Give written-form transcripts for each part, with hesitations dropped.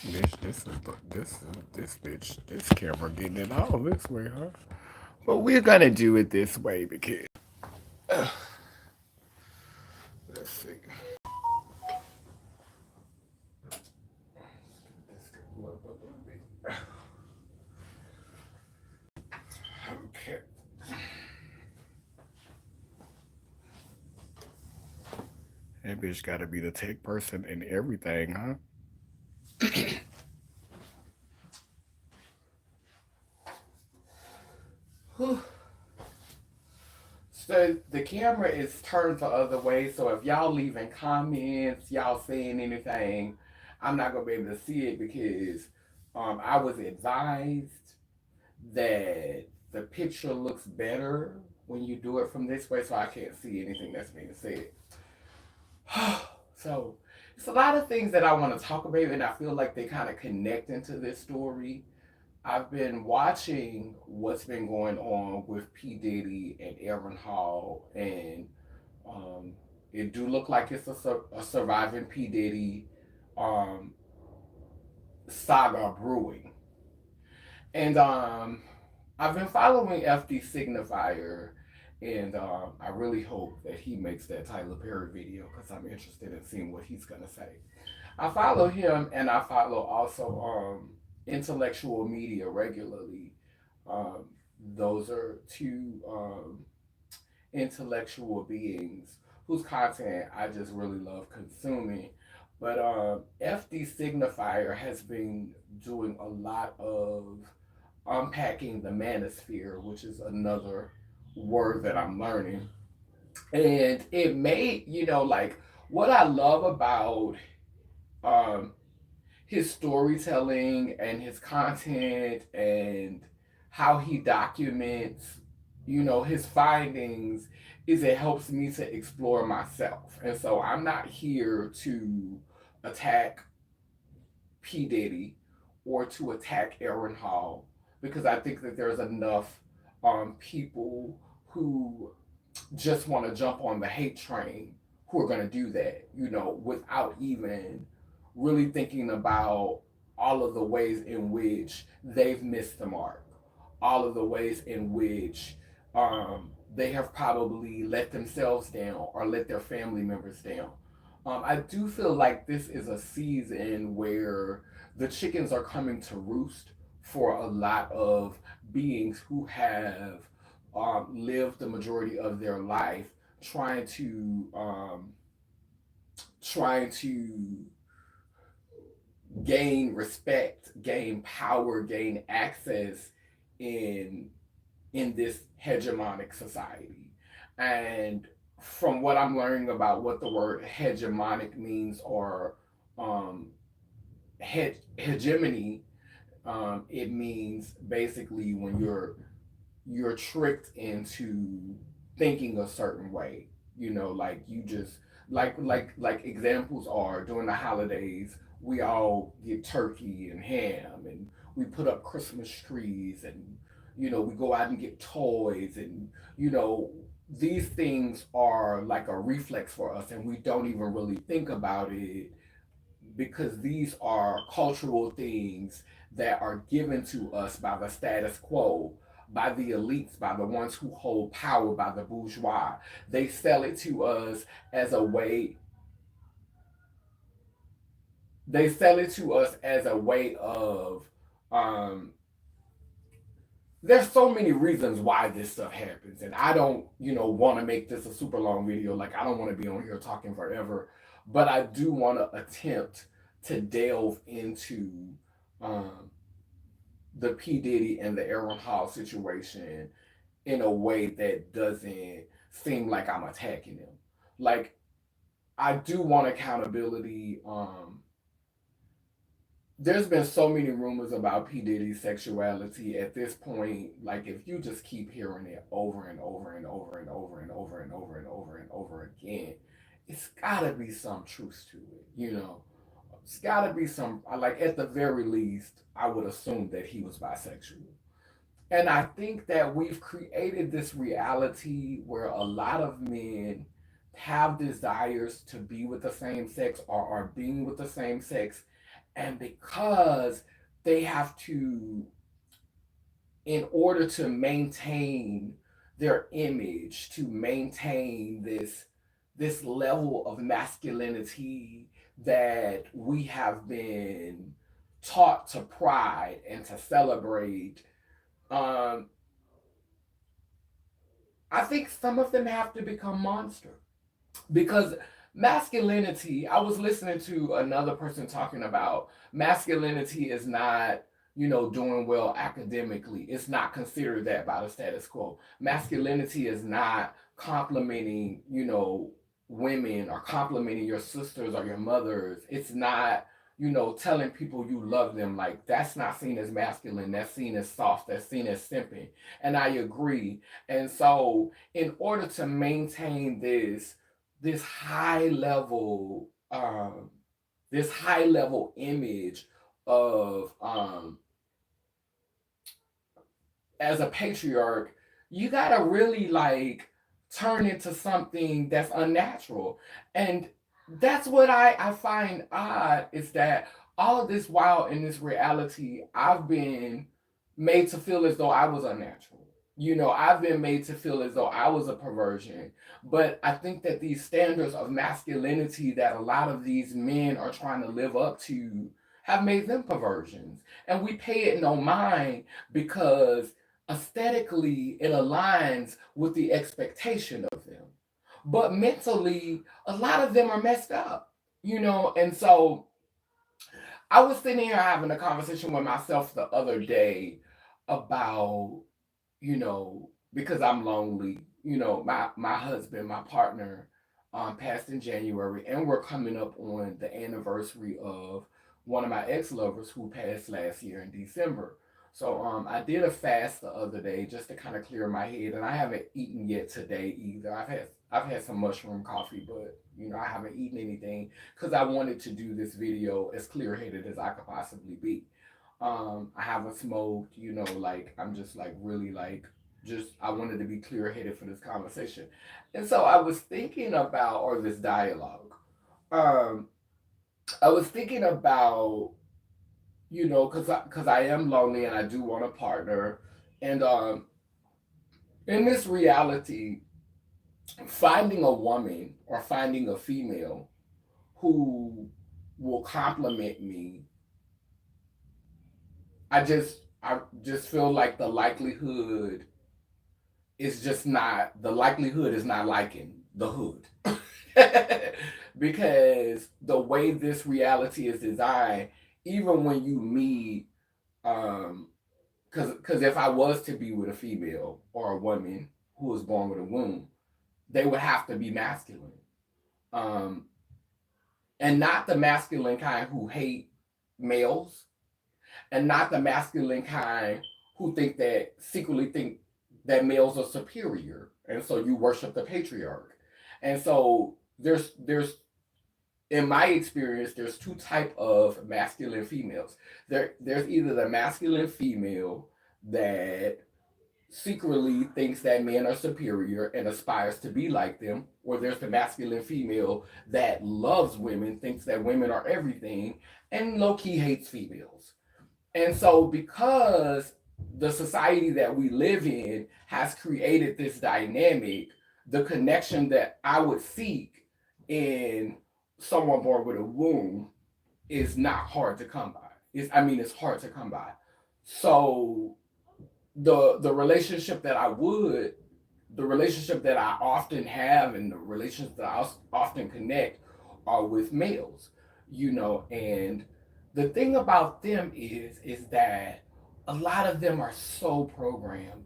Bitch, this bitch, this camera getting it all this way, huh? But we're gonna do it this way because let's see. Okay. That bitch gotta be the tech person and everything, huh? So the camera is turned the other way, so if y'all leaving comments, y'all saying anything, I'm not gonna be able to see it because I was advised that the picture looks better when you do it from this way, so I can't see anything that's being said. So it's a lot of things that I want to talk about, and I feel like they kind of connect into this story. I've been watching what's been going on with P. Diddy and Aaron Hall, and um, it do look like it's a surviving P. Diddy um, saga brewing. And I've been following FD Signifier, and I really hope that he makes that Tyler Perry video because I'm interested in seeing what he's gonna say. I follow him, and I follow also intellectual media regularly. Um, those are two intellectual beings whose content I just really love consuming. But FD Signifier has been doing a lot of unpacking the manosphere, which is another word that I'm learning. And it made, like what I love about um, his storytelling and his content and how he documents, his findings is it helps me to explore myself. And so I'm not here to attack P. Diddy or to attack Aaron Hall because I think that there's enough people who just want to jump on the hate train who are going to do that, without even really thinking about all of the ways in which they've missed the mark, all of the ways in which they have probably let themselves down or let their family members down. I do feel like this is a season where the chickens are coming to roost for a lot of beings who have lived the majority of their life trying to trying to gain respect, gain power, gain access in this hegemonic society. And from what I'm learning about what the word hegemonic means or um, hegemony, it means basically when you're tricked into thinking a certain way. Like you just like examples are during the holidays we all get turkey and ham and we put up Christmas trees and we go out and get toys and these things are like a reflex for us and we don't even really think about it because these are cultural things that are given to us by the status quo, by the elites, by the ones who hold power, by the bourgeois. They sell it to us as a way. They sell it to us as a way of. Um, there's so many reasons why this stuff happens, and I don't, want to make this a super long video. Like I don't want to be on here talking forever, but I do want to attempt to delve into um, the P. Diddy and the Aaron Hall situation in a way that doesn't seem like I'm attacking him. Like I do want accountability. There's been so many rumors about P. Diddy's sexuality at this point. Like if you just keep hearing it over and over and over and over and over and over and over and over again, it's gotta be some truth to it. It's gotta be some like at the very least, I would assume that he was bisexual. And I think that we've created this reality where a lot of men have desires to be with the same sex or are being with the same sex. And because they have to, in order to maintain their image, to maintain this level of masculinity that we have been taught to pride and to celebrate, um, I think some of them have to become monsters. Because masculinity, I was listening to another person talking about masculinity is not, doing well academically. It's not considered that by the status quo. Masculinity is not complimenting, women, or complimenting your sisters or your mothers. It's not, telling people you love them. Like, that's not seen as masculine. That's seen as soft. That's seen as simping. And I agree. And so, in order to maintain this high level this high level image of, as a patriarch, you gotta really like turn into something that's unnatural. And that's what I find odd, is that all of this while in this reality, I've been made to feel as though I was unnatural. I've been made to feel as though I was a perversion. But I think that these standards of masculinity that a lot of these men are trying to live up to have made them perversions. And we pay it no mind because aesthetically it aligns with the expectation of them. But mentally, a lot of them are messed up, and so I was sitting here having a conversation with myself the other day about, because I'm lonely, my husband, my partner, passed in January, and we're coming up on the anniversary of one of my ex lovers who passed last year in December. So I did a fast the other day just to kind of clear my head, and I haven't eaten yet today either. I've had some mushroom coffee, but I haven't eaten anything because I wanted to do this video as clear headed as I could possibly be. I haven't smoked, like I'm just like really like just I wanted to be clear headed for this conversation. And so I was thinking about, or this dialogue. Um, I was thinking about, because I am lonely and I do want a partner. And in this reality, finding a woman or finding a female who will compliment me, I just feel like the likelihood is not liking the hood. Because the way this reality is designed, even when you meet, um because if I was to be with a female or a woman who was born with a womb, they would have to be masculine. um and not the masculine kind who hate males, and not the masculine kind who secretly think that males are superior, and so you worship the patriarch. And so in my experience, there's two type of masculine females. There's either the masculine female that secretly thinks that men are superior and aspires to be like them, or there's the masculine female that loves women, thinks that women are everything, and low key hates females. And so, because the society that we live in has created this dynamic, the connection that I would seek in someone born with a womb is not hard to come by. It's hard to come by. So the relationship that the relationship that I often have, and the relationships that I often connect, are with males, and the thing about them is that a lot of them are so programmed,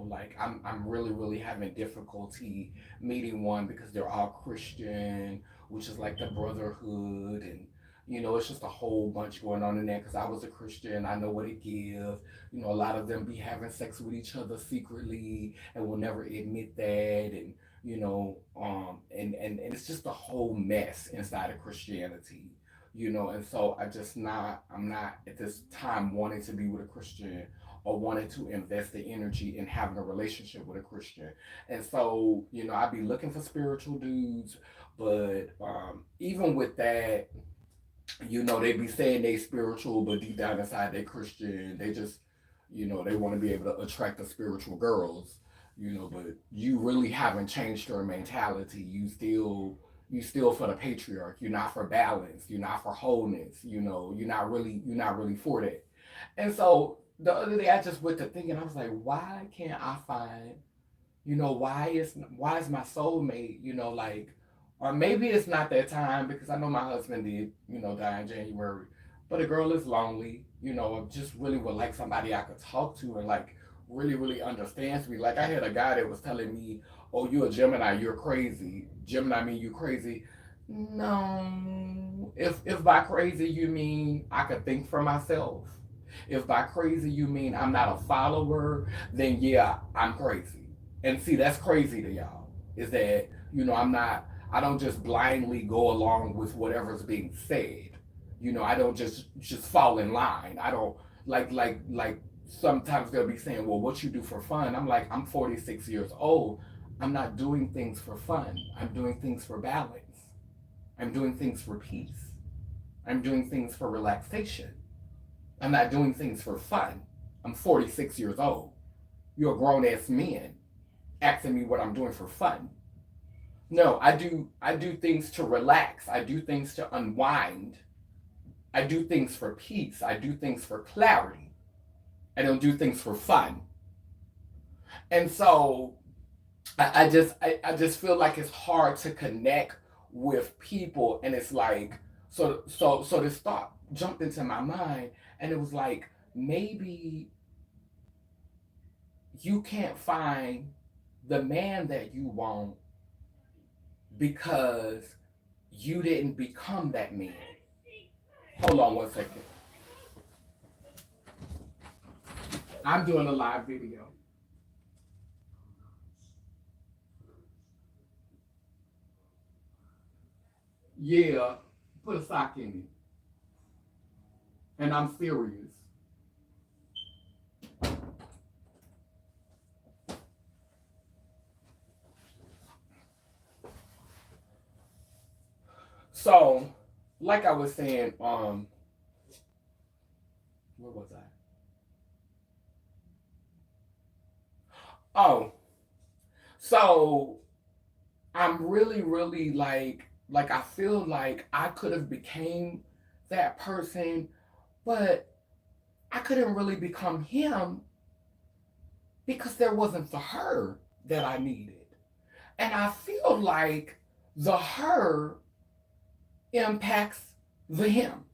like I'm really, really having difficulty meeting one because they're all Christian, which is like the brotherhood, and it's just a whole bunch going on in there because I was a Christian. I know what it gives. A lot of them be having sex with each other secretly and will never admit that, and and it's just a whole mess inside of Christianity. And so I'm not at this time wanting to be with a Christian or wanting to invest the energy in having a relationship with a Christian. And so, I'd be looking for spiritual dudes, but even with that, They be saying they spiritual, but deep down inside they Christian. They just, they want to be able to attract the spiritual girls, but you really haven't changed your mentality. You still for the patriarch. You're not for balance. You're not for wholeness. You're not really for that. And so the other day I just went to thinking, I was like, why can't I find, why is my soulmate, like, or maybe it's not that time because I know my husband did, die in January. But a girl is lonely, just really would like somebody I could talk to and like really, really understands me. Like I had a guy that was telling me, "Oh, you're a Gemini, you're crazy. Gemini mean you crazy." No. If by crazy you mean I could think for myself, if by crazy you mean I'm not a follower, then yeah, I'm crazy. And see, that's crazy to y'all. Is that, I don't just blindly go along with whatever's being said. I don't just fall in line. I don't like sometimes they'll be saying, "Well, what you do for fun?" I'm like, I'm 46 years old. I'm not doing things for fun. I'm doing things for balance. I'm doing things for peace. I'm doing things for relaxation. I'm not doing things for fun. I'm 46 years old. You're a grown ass man asking me what I'm doing for fun. No, I do things to relax. I do things to unwind. I do things for peace. I do things for clarity. I don't do things for fun. And so I just feel like it's hard to connect with people, and it's like, so this thought jumped into my mind, and it was like, maybe you can't find the man that you want because you didn't become that man. Hold on one second. I'm doing a live video. Yeah, put a sock in it. And I'm serious. So, like I was saying, where was I? Oh, so I'm really, really like I feel like I could have became that person, but I couldn't really become him because there wasn't the her that I needed. And I feel like the her impacts the him,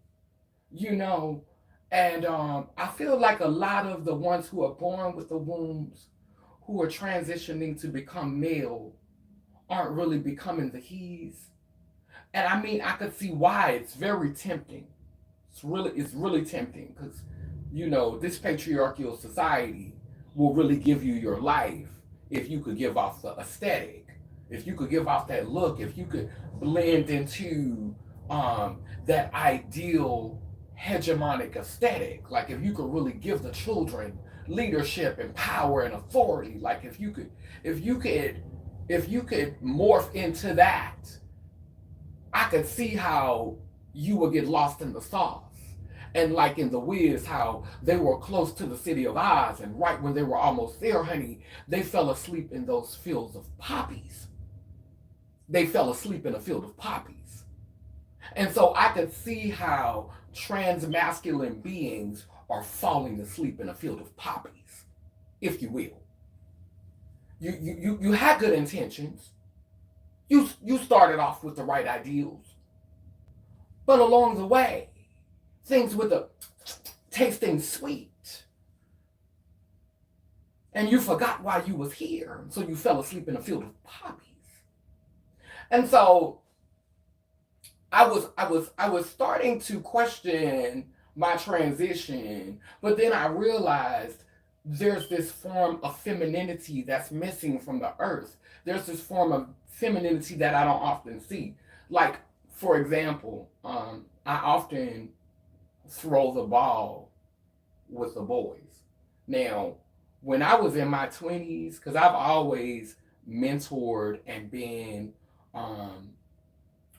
you know. And I feel like a lot of the ones who are born with the wombs who are transitioning to become male aren't really becoming the he's. And I mean, I could see why. It's very tempting. It's really tempting because, this patriarchal society will really give you your life if you could give off the aesthetic, if you could give off that look, if you could blend into that ideal hegemonic aesthetic. Like if you could really give the children leadership and power and authority. Like if you could morph into that, I could see how you would get lost in the sauce. And like in The Wiz, how they were close to the city of Oz, and right when they were almost there, honey, they fell asleep in those fields of poppies. They fell asleep in a field of poppies. And so I could see how trans masculine beings are falling asleep in a field of poppies, if you will. You had good intentions. You started off with the right ideals, but along the way, things with the tasting sweet, and you forgot why you was here, so you fell asleep in a field of poppies. And so I was starting to question my transition, but then I realized there's this form of femininity that's missing from the earth. There's this form of femininity that I don't often see. Like, for example, I often throw the ball with the boys. Now, when I was in my 20s, because I've always mentored and been um,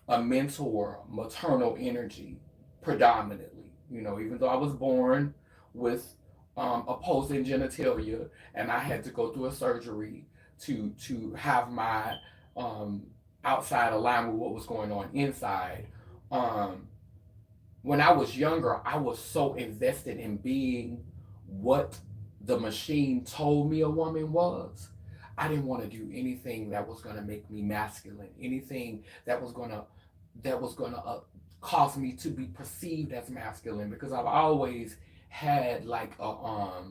a mentor, maternal energy. predominantly. Even though I was born with opposing genitalia, and I had to go through a surgery to have my um, outside align with what was going on inside. Um, when I was younger, I was so invested in being what the machine told me a woman was. I didn't want to do anything that was going to make me masculine, anything that was going to cause me to be perceived as masculine, because I've always had like a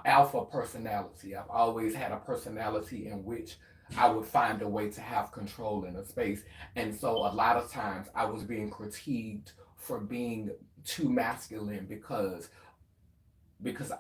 alpha personality. I've always had a personality in which I would find a way to have control in a space. And so a lot of times I was being critiqued for being too masculine because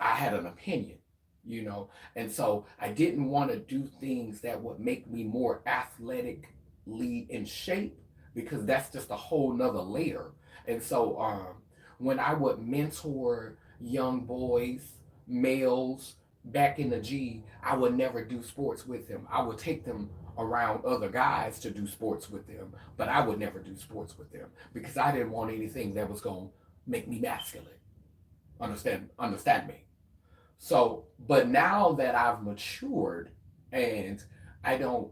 I had an opinion, you know. And so I didn't want to do things that would make me more athletically in shape, because that's just a whole nother layer. And so when I would mentor young boys, males back in the G, I would never do sports with them. I would take them around other guys to do sports with them, but I would never do sports with them because I didn't want anything that was going to make me masculine. Understand me. So, but now that I've matured and I don't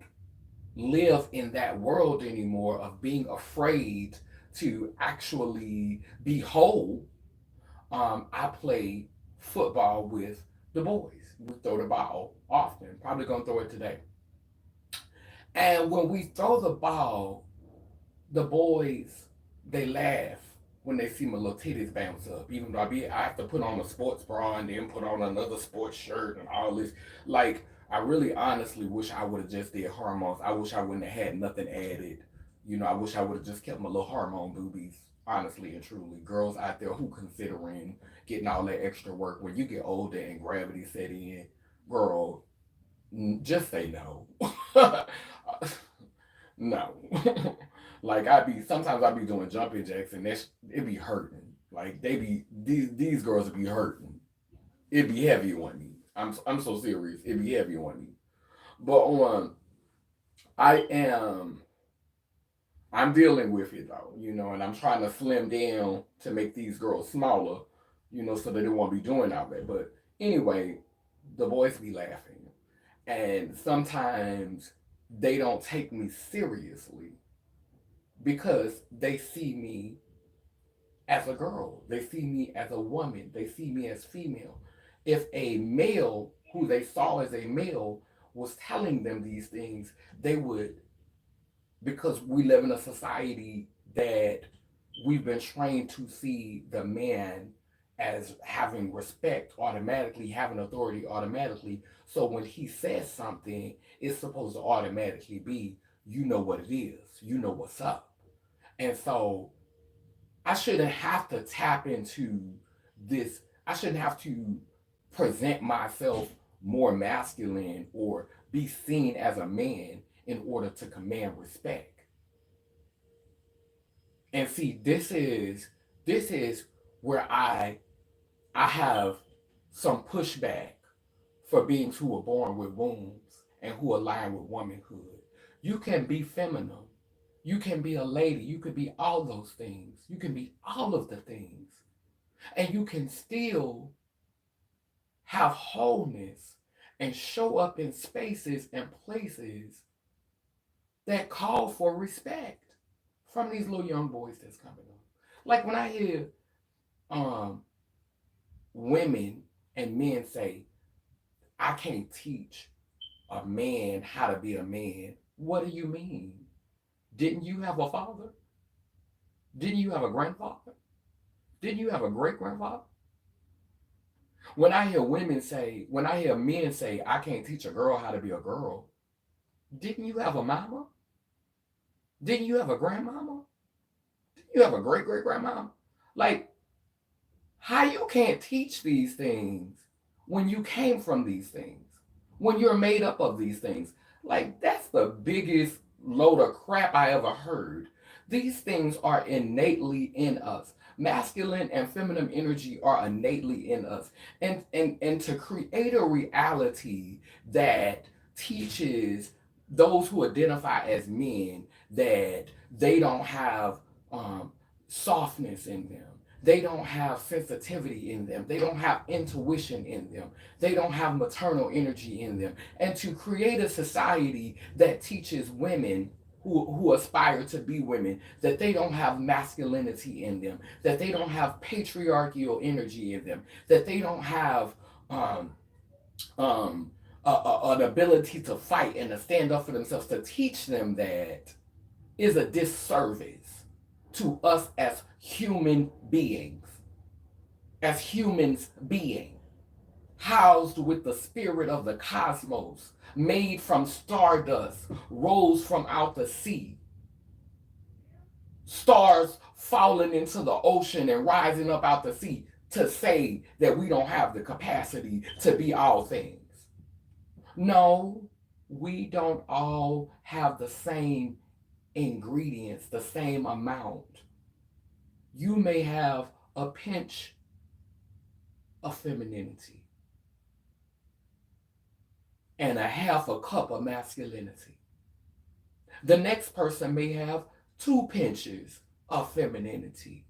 live in that world anymore of being afraid to actually be whole, I play football with the boys. We throw the ball often. Probably gonna throw it today. And when we throw the ball, the boys, they laugh when they see my little titties bounce up. Even though I have to put on a sports bra and then put on another sports shirt and all this. Like, I really honestly wish I would have just did hormones. I wish I wouldn't have had nothing added. I wish I would have just kept my little hormone boobies. Honestly and truly, girls out there who considering getting all that extra work when you get older and gravity set in, girl, just say no. No. Like, sometimes I be doing jumping jacks and it be hurting. Like, these girls be hurting. It be heavy on me. I'm so serious. It be heavy on me. But I am I'm dealing with it though, and I'm trying to slim down to make these girls smaller, so that they won't be doing all that. But anyway, the boys be laughing, and sometimes they don't take me seriously because they see me as a girl, they see me as a woman, they see me as female. If a male who they saw as a male was telling them these things, they would, because we live in a society that we've been trained to see the man as having respect automatically, having authority automatically. So when he says something, it's supposed to automatically be, you know what it is, you know what's up. And so I shouldn't have to tap into this, I shouldn't have to present myself more masculine or be seen as a man in order to command respect. And see, this is where I have some pushback for beings who were born with wombs and who align with womanhood. You can be feminine. You can be a lady. You can be all those things. You can be all of the things. And you can still have wholeness and show up in spaces and places that call for respect from these little young boys that's coming up. Like when I hear um, women and men say, I can't teach a man how to be a man. What do you mean? Didn't you have a father? Didn't you have a grandfather? Didn't you have a great grandfather? When I hear men say, I can't teach a girl how to be a girl, didn't you have a mama? Didn't you have a grandmama? Didn't you have a great great grandmama? Like, how you can't teach these things when you came from these things, when you're made up of these things? Like, that's the biggest load of crap I ever heard. These things are innately in us. Masculine and feminine energy are innately in us. And to create a reality that teaches those who identify as men that they don't have softness in them. They don't have sensitivity in them. They don't have intuition in them. They don't have maternal energy in them. And to create a society that teaches women who aspire to be women that they don't have masculinity in them, that they don't have patriarchal energy in them, that they don't have um, an ability to fight and to stand up for themselves, to teach them that is a disservice to us as human beings, as humans being, housed with the spirit of the cosmos, made from stardust, rose from out the sea, stars falling into the ocean and rising up out the sea, to say that we don't have the capacity to be all things. No, we don't all have the same ingredients, the same amount. You may have a pinch of femininity and a half a cup of masculinity. The next person may have 2 pinches of femininity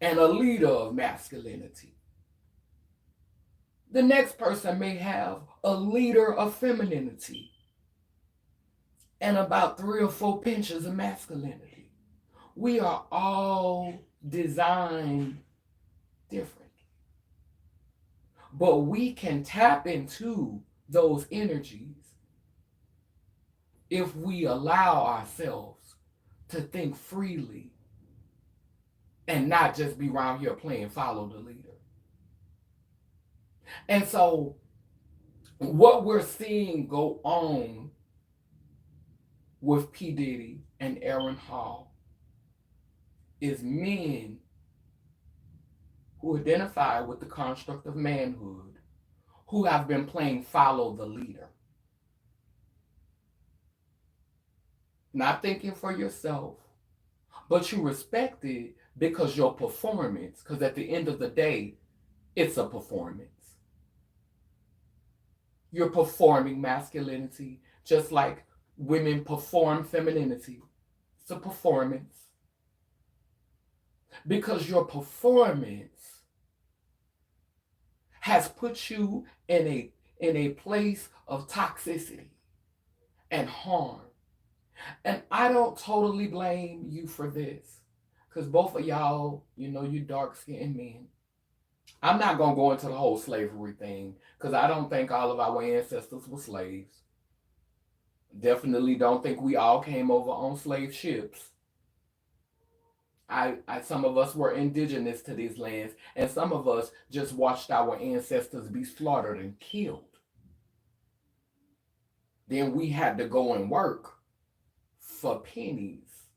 and a liter of masculinity. The next person may have a liter of femininity and about 3 or 4 pinches of masculinity. We are all designed different. But we can tap into those energies if we allow ourselves to think freely and not just be around here playing follow the leader. And so what we're seeing go on with P. Diddy and Aaron Hall is men who identify with the construct of manhood, who have been playing follow the leader. Not thinking for yourself, but you respect it because your performance, because at the end of the day, it's a performance. You're performing masculinity just like women perform femininity. It's a performance. Because your performance has put you in a place of toxicity and harm. And I don't totally blame you for this. Because both of y'all, you dark-skinned men. I'm not going to go into the whole slavery thing because I don't think all of our ancestors were slaves. Definitely don't think we all came over on slave ships. Some of us were indigenous to these lands, and some of us just watched our ancestors be slaughtered and killed. Then we had to go and work for pennies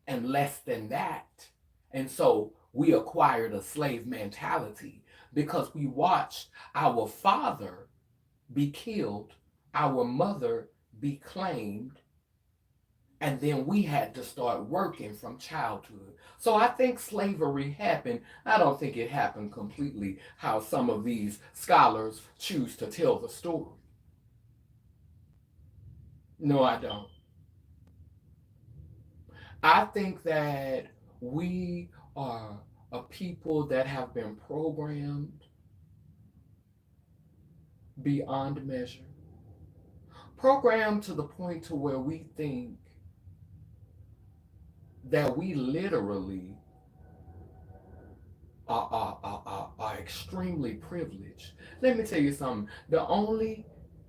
and less than that. And so we acquired a slave mentality because we watched our father be killed, our mother be claimed, and then we had to start working from childhood. So I think slavery happened. I don't think it happened completely how some of these scholars choose to tell the story. No, I don't. I think that we are a people that have been programmed beyond measure. Programmed to the point to where we think that we literally are extremely privileged. Let me tell you something. The only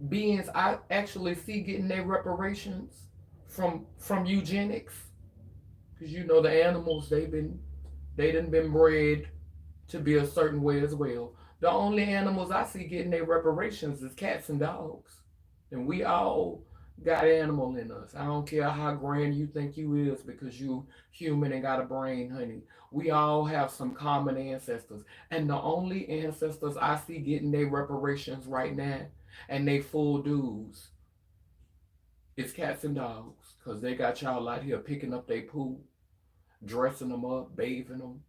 beings I actually see getting their reparations from eugenics, because the animals they done been bred to be a certain way as well. The only animals I see getting their reparations is cats and dogs, and we all got animal in us. I don't care how grand you think you is because you human and got a brain, honey. We all have some common ancestors. And the only ancestors I see getting their reparations right now and they full dues is cats and dogs. Because they got y'all out here picking up their poo, dressing them up, bathing them,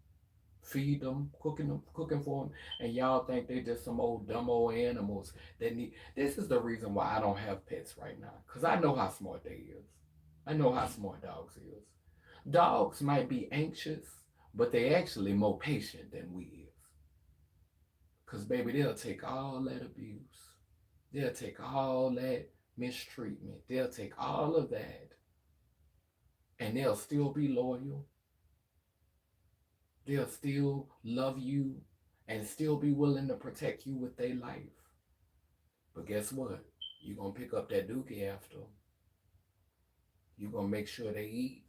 feed them, cooking for them, and y'all think they just some old dumb old animals that need. This is the reason why I don't have pets right now, because I know how smart they is. I know how smart dogs is. Dogs might be anxious, but they actually more patient than we is. Cause baby, they'll take all that abuse. They'll take all that mistreatment. They'll take all of that and they'll still be loyal. They'll still love you and still be willing to protect you with their life. But guess what? You're gonna pick up that dookie after them. You're gonna make sure they eat.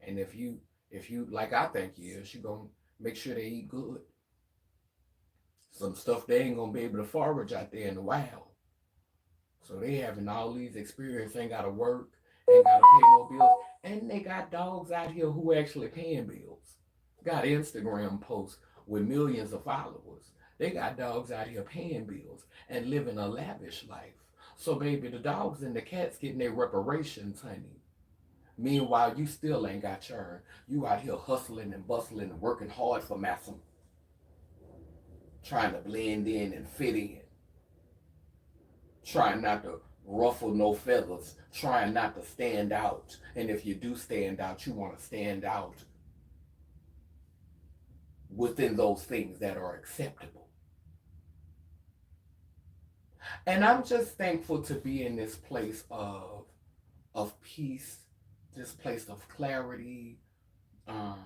And if you like I think you is, you're gonna make sure they eat good. Some stuff they ain't gonna be able to forage out there in the wild. So they having all these experience, ain't gotta work, ain't gotta pay no bills. And they got dogs out here who actually paying bills. Got Instagram posts with millions of followers. They got dogs out here paying bills and living a lavish life. So baby, the dogs and the cats getting their reparations, honey. Meanwhile, you still ain't got yours. You out here hustling and bustling and working hard for Massam, trying to blend in and fit in, trying not to ruffle no feathers, trying not to stand out. And if you do stand out, you want to stand out within those things that are acceptable. And I'm just thankful to be in this place of peace, this place of clarity, um,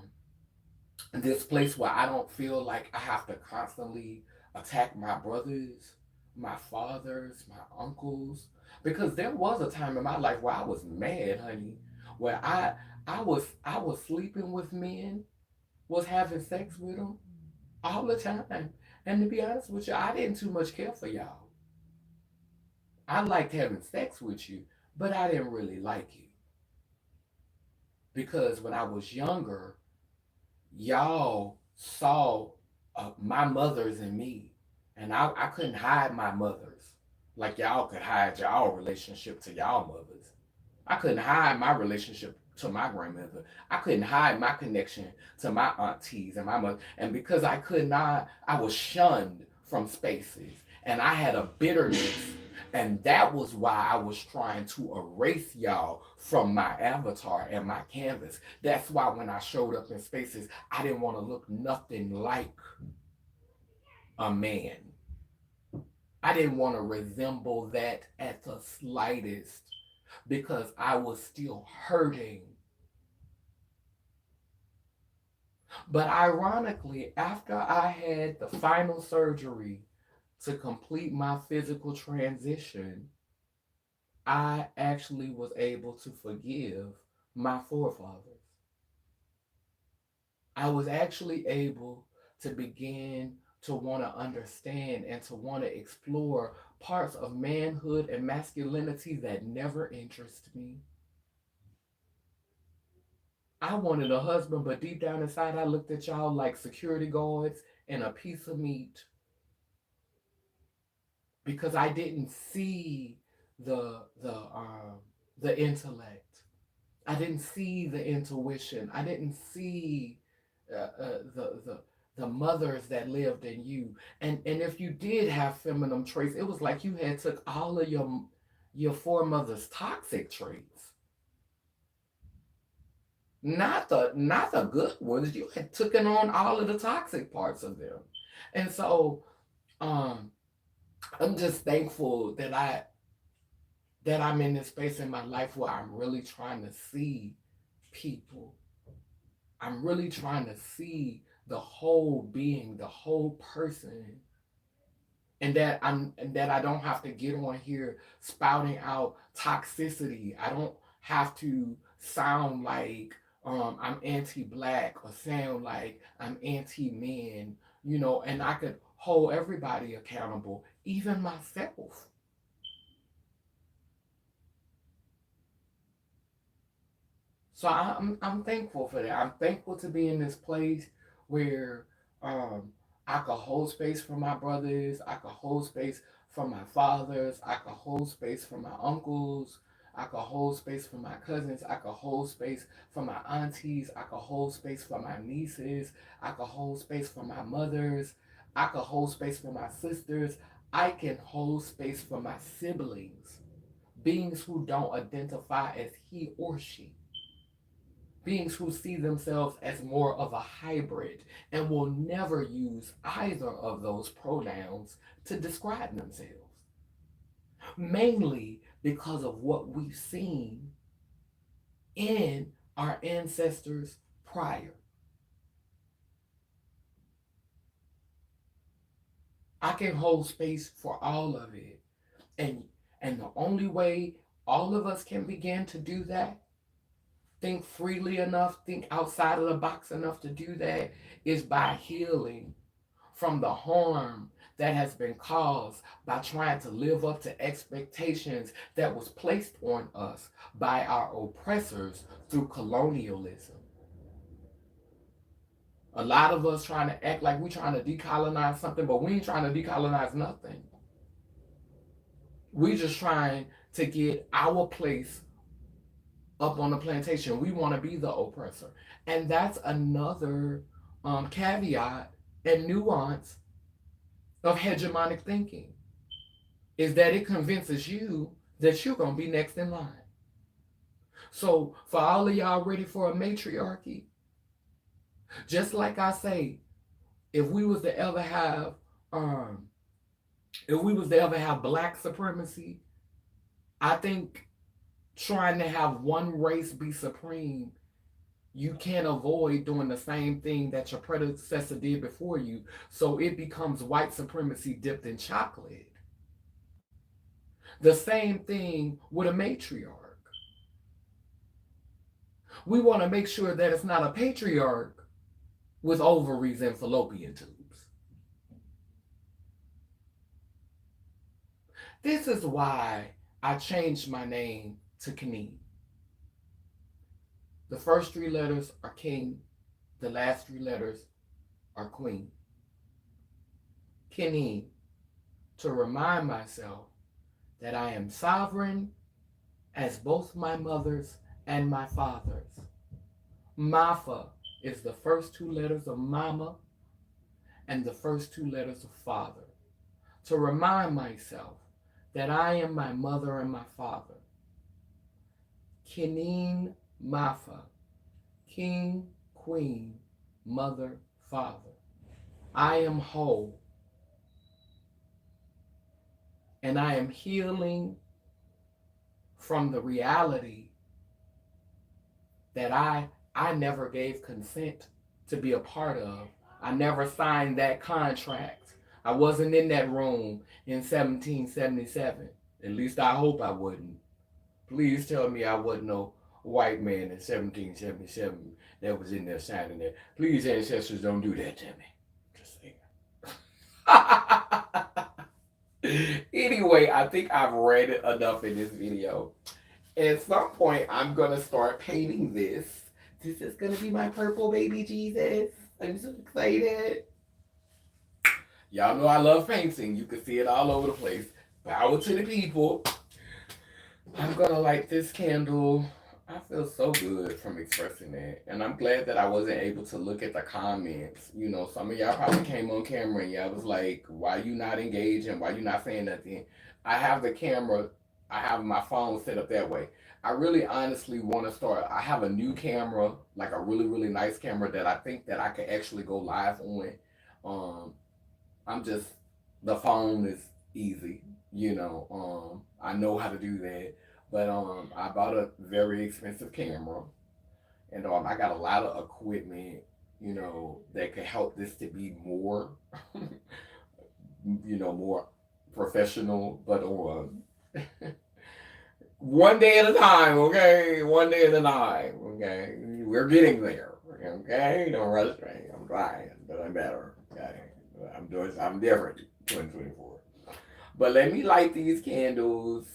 this place where I don't feel like I have to constantly attack my brothers, my fathers, my uncles, because there was a time in my life where I was mad, honey, where I was sleeping with men, was having sex with them all the time, and to be honest with you, I didn't too much care for y'all. I liked having sex with you, but I didn't really like you because when I was younger, y'all saw my mothers and me, and I couldn't hide my mothers like y'all could hide y'all relationship to y'all mothers. I couldn't hide my relationship to my grandmother. I couldn't hide my connection to my aunties and my mother. And because I could not, I was shunned from spaces. And I had a bitterness. And that was why I was trying to erase y'all from my avatar and my canvas. That's why when I showed up in spaces, I didn't want to look nothing like a man. I didn't want to resemble that at the slightest because I was still hurting. But ironically, after I had the final surgery to complete my physical transition, I actually was able to forgive my forefathers. I was actually able to begin to want to understand and to want to explore parts of manhood and masculinity that never interested me. I wanted a husband, but deep down inside, I looked at y'all like security guards and a piece of meat because I didn't see the the intellect. I didn't see the intuition. I didn't see the mothers that lived in you. And if you did have feminine traits, it was like you had took all of your foremothers' toxic traits, not the good ones. You had taken on all of the toxic parts of them, and so um, I'm just thankful that I'm in this space in my life where I'm really trying to see people. I'm really trying to see the whole being, the whole person, and that I don't have to get on here spouting out toxicity. I don't have to sound like I'm anti-black or sound like I'm anti-men, and I could hold everybody accountable, even myself. So I'm thankful for that. I'm thankful to be in this place where um, I could hold space for my brothers. I could hold space for my fathers. I could hold space for my uncles. I could hold space for my cousins. I could hold space for my aunties. I could hold space for my nieces. I could hold space for my mothers. I could hold space for my sisters. I can hold space for my siblings, beings who don't identify as he or she. beings who see themselves as more of a hybrid and will never use either of those pronouns to describe themselves, mainly because of what we've seen in our ancestors prior. I can hold space for all of it. And the only way all of us can begin to do that, think freely enough, think outside of the box enough to do that, is by healing from the harm that has been caused by trying to live up to expectations that was placed on us by our oppressors through colonialism. A lot of us trying to act like we're trying to decolonize something, but we ain't trying to decolonize nothing. We just trying to get our place up on the plantation. We want to be the oppressor. And that's another caveat and nuance of hegemonic thinking, is that it convinces you that you're going to be next in line. So for all of y'all ready for a matriarchy, just like I say, if we was to ever have black supremacy, I think trying to have one race be supreme, you can't avoid doing the same thing that your predecessor did before you. So it becomes white supremacy dipped in chocolate. The same thing with a matriarch. We want to make sure that it's not a patriarch with ovaries and fallopian tubes. This is why I changed my name to Kaneen. The first three letters are king, the last three letters are queen. Kaneen, to remind myself that I am sovereign as both my mothers and my fathers. Mafa is the first two letters of mama and the first two letters of father. To remind myself that I am my mother and my father. Kineen Mafa, king, queen, mother, father. I am whole. And I am healing from the reality that I never gave consent to be a part of. I never signed that contract. I wasn't in that room in 1777. At least I hope I wasn't. Please tell me I wasn't no white man in 1777 that was in there signing that. Please, ancestors, don't do that to me. Just saying. Anyway, I think I've read it enough in this video. At some point, I'm going to start painting this. This is going to be my purple baby Jesus. I'm so excited. Y'all know I love painting. You can see it all over the place. Power to the people. I'm going to light this candle. I feel so good from expressing that. And I'm glad that I wasn't able to look at the comments. You know, some of y'all probably came on camera and y'all was like, why you not engaging? Why you not saying nothing? I have the camera, I have my phone set up that way. I really honestly want to start. I have a new camera, like a really, really nice camera that I think that I could actually go live on. I'm just, the phone is easy, you know. I know how to do that. But I bought a very expensive camera, and I got a lot of equipment, you know, that could help this to be more, you know, more professional. But one day at a time, okay? One day at a time, okay? We're getting there, okay? Don't rush me. I'm trying, but I'm better, okay? I'm different, 2024. But let me light these candles.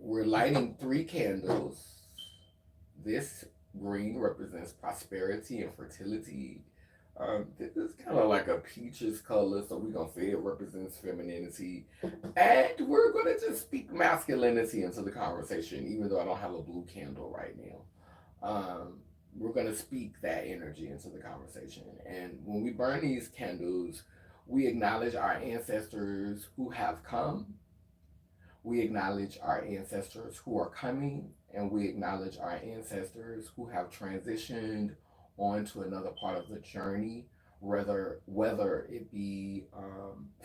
We're lighting 3 candles. This green represents prosperity and fertility. This is kind of like a peaches color, so we're going to say it represents femininity. And we're going to just speak masculinity into the conversation, even though I don't have a blue candle right now. We're going to speak that energy into the conversation. And when we burn these candles, we acknowledge our ancestors who have come. We acknowledge our ancestors who are coming, and we acknowledge our ancestors who have transitioned on to another part of the journey, whether it be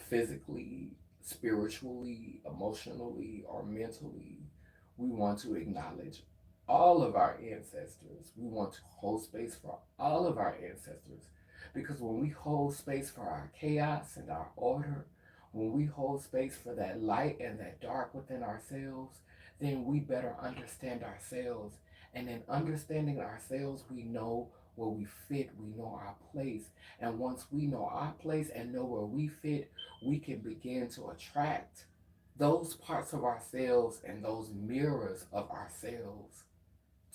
physically, spiritually, emotionally, or mentally. We want to acknowledge all of our ancestors. We want to hold space for all of our ancestors. Because when we hold space for our chaos and our order, when we hold space for that light and that dark within ourselves, then we better understand ourselves. And in understanding ourselves, we know where we fit, we know our place. And once we know our place and know where we fit, we can begin to attract those parts of ourselves and those mirrors of ourselves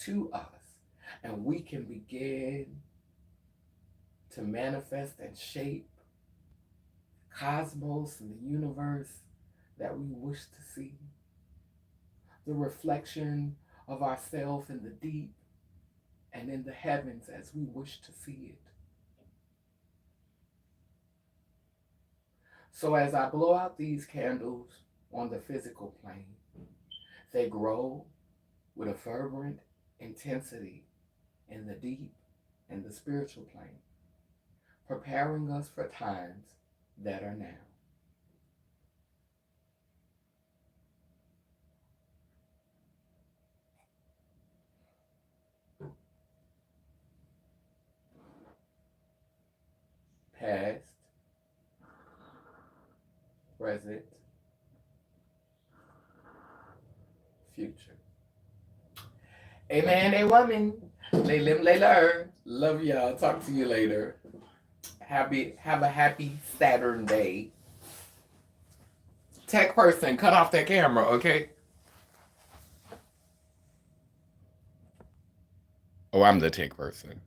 to us. And we can begin to manifest and shape cosmos and the universe that we wish to see. The reflection of ourself in the deep and in the heavens as we wish to see it. So as I blow out these candles on the physical plane, they grow with a fervent intensity in the deep and the spiritual plane, preparing us for times that are now. Past, present, future. Amen, a woman. Lay lim, lay learn. Love y'all. Talk to you later. Have a happy Saturn day. Tech person, cut off that camera, okay? Oh, I'm the tech person.